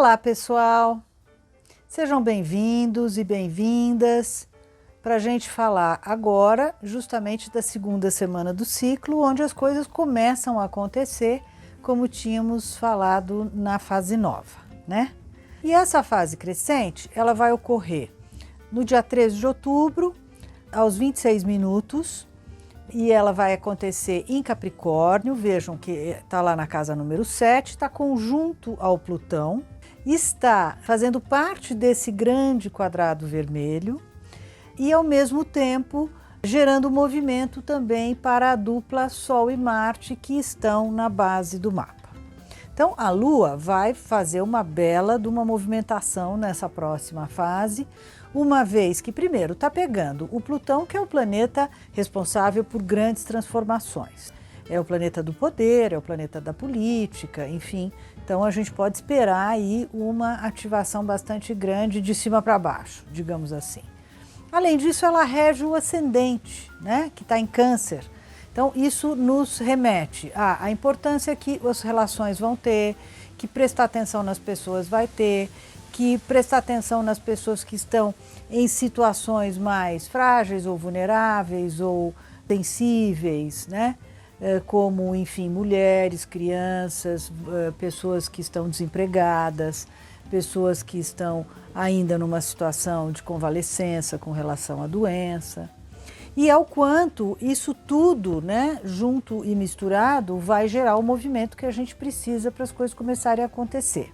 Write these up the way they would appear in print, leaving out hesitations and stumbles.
Olá, pessoal! Sejam bem-vindos e bem-vindas para a gente falar agora justamente da segunda semana do ciclo, onde as coisas começam a acontecer, como tínhamos falado na fase nova, né? E essa fase crescente, ela vai ocorrer no dia 13 de outubro, aos 26 minutos, e ela vai acontecer em Capricórnio. Vejam que está lá na casa número 7, está conjunto ao Plutão, está fazendo parte desse grande quadrado vermelho e, ao mesmo tempo, gerando movimento também para a dupla Sol e Marte, que estão na base do mapa. Então, a Lua vai fazer uma bela de uma movimentação nessa próxima fase, uma vez que, primeiro, está pegando o Plutão, que é o planeta responsável por grandes transformações. É o planeta do poder, é o planeta da política, enfim. Então, a gente pode esperar aí uma ativação bastante grande de cima para baixo, digamos assim. Além disso, ela rege o ascendente, né, que está em Câncer. Então, isso nos remete à importância que as relações vão ter, que prestar atenção nas pessoas vai ter, que prestar atenção nas pessoas que estão em situações mais frágeis ou vulneráveis ou sensíveis, né? Como, enfim, mulheres, crianças, pessoas que estão desempregadas, pessoas que estão ainda numa situação de convalescença com relação à doença. E ao quanto isso tudo, né, junto e misturado, vai gerar o movimento que a gente precisa para as coisas começarem a acontecer.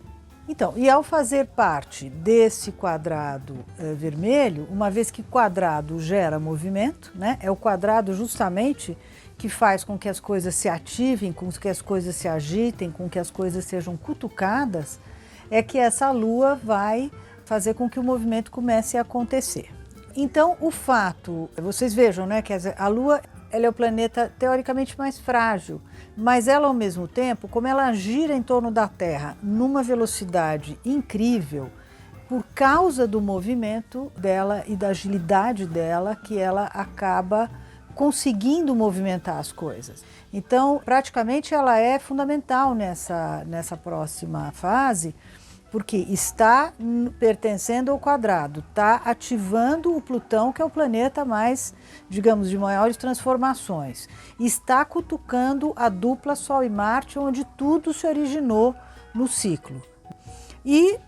Então, e ao fazer parte desse quadrado vermelho, uma vez que quadrado gera movimento, né, é o quadrado justamente que faz com que as coisas se ativem, com que as coisas se agitem, com que as coisas sejam cutucadas, é que essa Lua vai fazer com que o movimento comece a acontecer. Então, o fato, vocês vejam, né, que a Lua, ela é o planeta teoricamente mais frágil, mas ela, ao mesmo tempo, como ela gira em torno da Terra numa velocidade incrível, por causa do movimento dela e da agilidade dela, que ela acaba conseguindo movimentar as coisas. Então, praticamente, ela é fundamental nessa próxima fase, porque está pertencendo ao quadrado, está ativando o Plutão, que é o planeta mais, digamos, de maiores transformações. Está cutucando a dupla Sol e Marte, onde tudo se originou no ciclo. E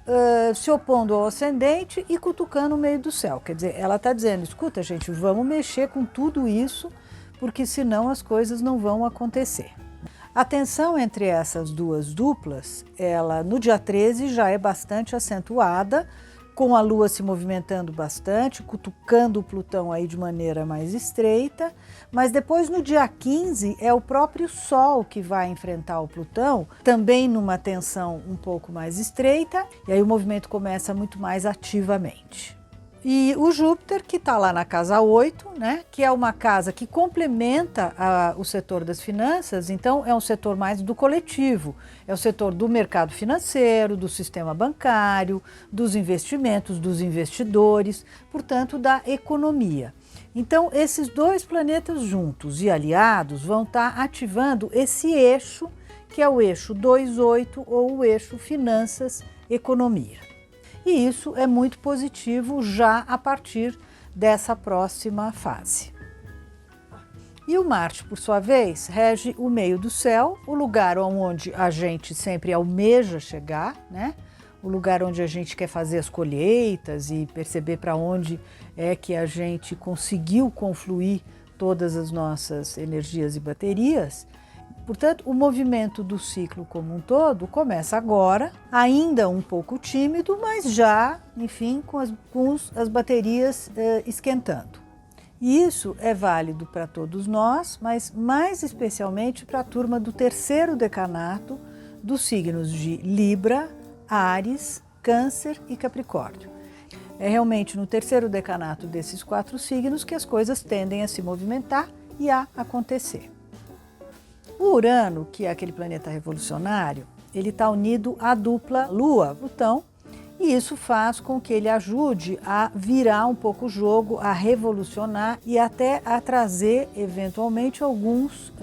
se opondo ao ascendente e cutucando o meio do céu. Quer dizer, ela está dizendo, escuta, gente, vamos mexer com tudo isso, porque senão as coisas não vão acontecer. A tensão entre essas duas duplas, ela no dia 13 já é bastante acentuada, com a Lua se movimentando bastante, cutucando o Plutão aí de maneira mais estreita, mas depois no dia 15 é o próprio Sol que vai enfrentar o Plutão, também numa tensão um pouco mais estreita, e aí o movimento começa muito mais ativamente. E o Júpiter, que está lá na casa 8, né, que é uma casa que complementa o setor das finanças, então é um setor mais do coletivo, é o setor do mercado financeiro, do sistema bancário, dos investimentos, dos investidores, portanto, da economia. Então, esses dois planetas juntos e aliados vão estar ativando esse eixo, que é o eixo 2-8 ou o eixo finanças-economia. E isso é muito positivo já a partir dessa próxima fase. E o Marte, por sua vez, rege o meio do céu, o lugar onde a gente sempre almeja chegar, né? O lugar onde a gente quer fazer as colheitas e perceber para onde é que a gente conseguiu confluir todas as nossas energias e baterias. Portanto, o movimento do ciclo como um todo começa agora, ainda um pouco tímido, mas já, enfim, com as baterias esquentando. E isso é válido para todos nós, mas mais especialmente para a turma do terceiro decanato dos signos de Libra, Áries, Câncer e Capricórnio. É realmente no terceiro decanato desses 4 signos que as coisas tendem a se movimentar e a acontecer. O Urano, que é aquele planeta revolucionário, ele está unido à dupla Lua-Plutão, e isso faz com que ele ajude a virar um pouco o jogo, a revolucionar e até a trazer, eventualmente, alguns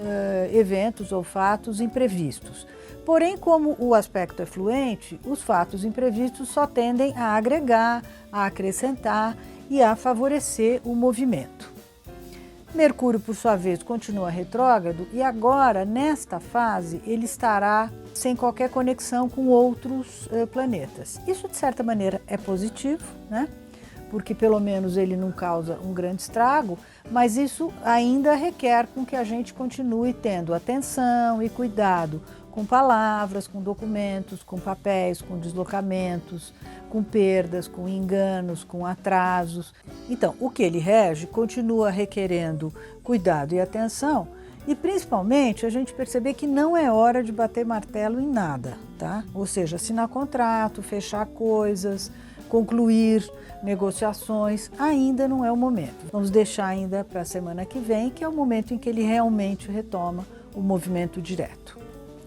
eventos ou fatos imprevistos. Porém, como o aspecto é fluente, os fatos imprevistos só tendem a agregar, a acrescentar e a favorecer o movimento. Mercúrio, por sua vez, continua retrógrado e agora, nesta fase, ele estará sem qualquer conexão com outros planetas. Isso, de certa maneira, é positivo, né? Porque pelo menos ele não causa um grande estrago, mas isso ainda requer com que a gente continue tendo atenção e cuidado com palavras, com documentos, com papéis, com deslocamentos, com perdas, com enganos, com atrasos. Então, o que ele rege continua requerendo cuidado e atenção e, principalmente, a gente perceber que não é hora de bater martelo em nada, tá? Ou seja, assinar contrato, fechar coisas, concluir negociações, ainda não é o momento. Vamos deixar ainda para a semana que vem, que é o momento em que ele realmente retoma o movimento direto.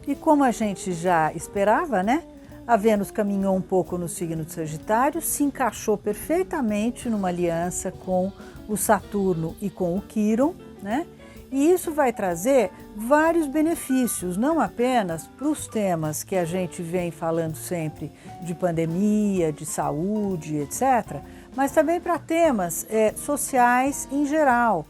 E como a gente já esperava, né? A Vênus caminhou um pouco no signo de Sagitário, se encaixou perfeitamente numa aliança com o Saturno e com o Quíron, né? E isso vai trazer vários benefícios, não apenas para os temas que a gente vem falando sempre de pandemia, de saúde, etc., mas também para temas sociais em geral,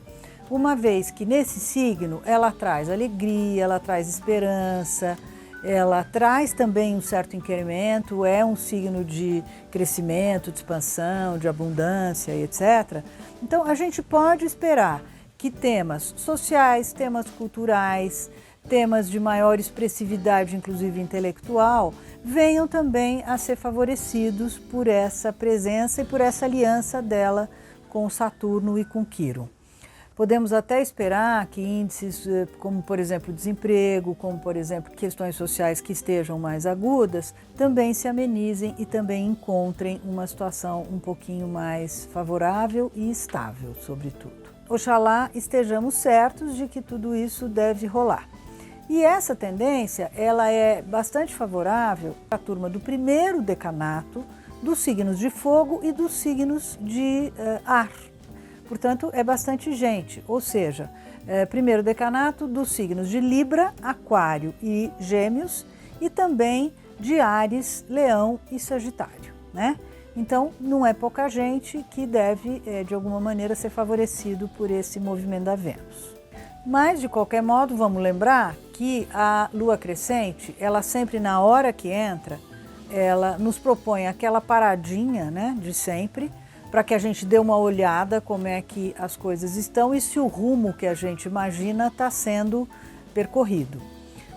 uma vez que nesse signo ela traz alegria, ela traz esperança, ela traz também um certo incremento, é um signo de crescimento, de expansão, de abundância, etc. Então a gente pode esperar que temas sociais, temas culturais, temas de maior expressividade, inclusive intelectual, venham também a ser favorecidos por essa presença e por essa aliança dela com Saturno e com Quíron. Podemos até esperar que índices como, por exemplo, desemprego, como, por exemplo, questões sociais que estejam mais agudas, também se amenizem e também encontrem uma situação um pouquinho mais favorável e estável, sobretudo. Oxalá estejamos certos de que tudo isso deve rolar. E essa tendência, ela é bastante favorável à turma do primeiro decanato, dos signos de fogo e dos signos de ar. Portanto, é bastante gente, ou seja, primeiro decanato dos signos de Libra, Aquário e Gêmeos e também de Áries, Leão e Sagitário, né? Então, não é pouca gente que deve, de alguma maneira, ser favorecido por esse movimento da Vênus. Mas, de qualquer modo, vamos lembrar que a Lua crescente, ela sempre na hora que entra, ela nos propõe aquela paradinha, né, de sempre, para que a gente dê uma olhada como é que as coisas estão e se o rumo que a gente imagina está sendo percorrido.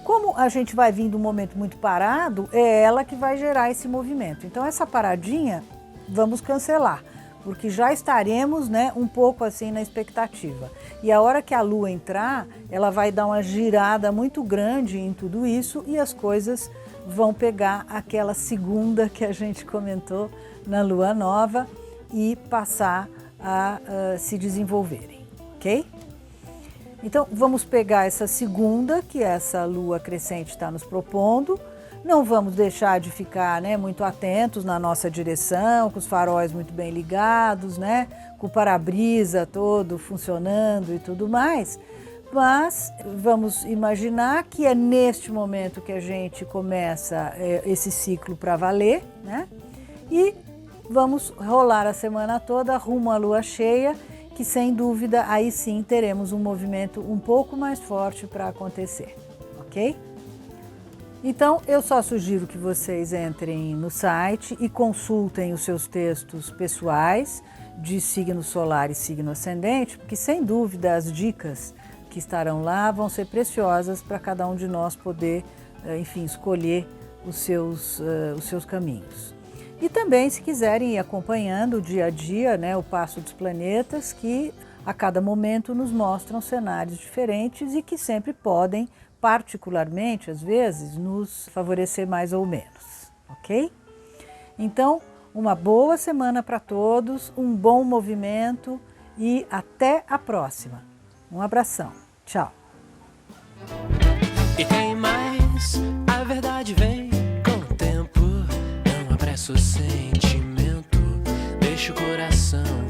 Como a gente vai vir de um momento muito parado, é ela que vai gerar esse movimento. Então essa paradinha vamos cancelar, porque já estaremos, né, um pouco assim na expectativa. E a hora que a Lua entrar, ela vai dar uma girada muito grande em tudo isso e as coisas vão pegar aquela segunda que a gente comentou na Lua Nova e passar a se desenvolverem, ok? Então, vamos pegar essa segunda, que essa Lua crescente está nos propondo. Não vamos deixar de ficar, né, muito atentos na nossa direção, com os faróis muito bem ligados, né, com o para-brisa todo funcionando e tudo mais. Mas vamos imaginar que é neste momento que a gente começa esse ciclo para valer, né? E vamos rolar a semana toda rumo à lua cheia, que sem dúvida aí sim teremos um movimento um pouco mais forte para acontecer, ok? Então eu só sugiro que vocês entrem no site e consultem os seus textos pessoais de signo solar e signo ascendente, porque sem dúvida as dicas que estarão lá vão ser preciosas para cada um de nós poder, enfim, escolher os seus caminhos. E também, se quiserem ir acompanhando o dia a dia, né, o passo dos planetas, que a cada momento nos mostram cenários diferentes e que sempre podem, particularmente, às vezes, nos favorecer mais ou menos, ok? Então, uma boa semana para todos, um bom movimento e até a próxima. Um abração. Tchau. E tem mais, a verdade vem com o tempo. Não apressa o sentimento, deixa o coração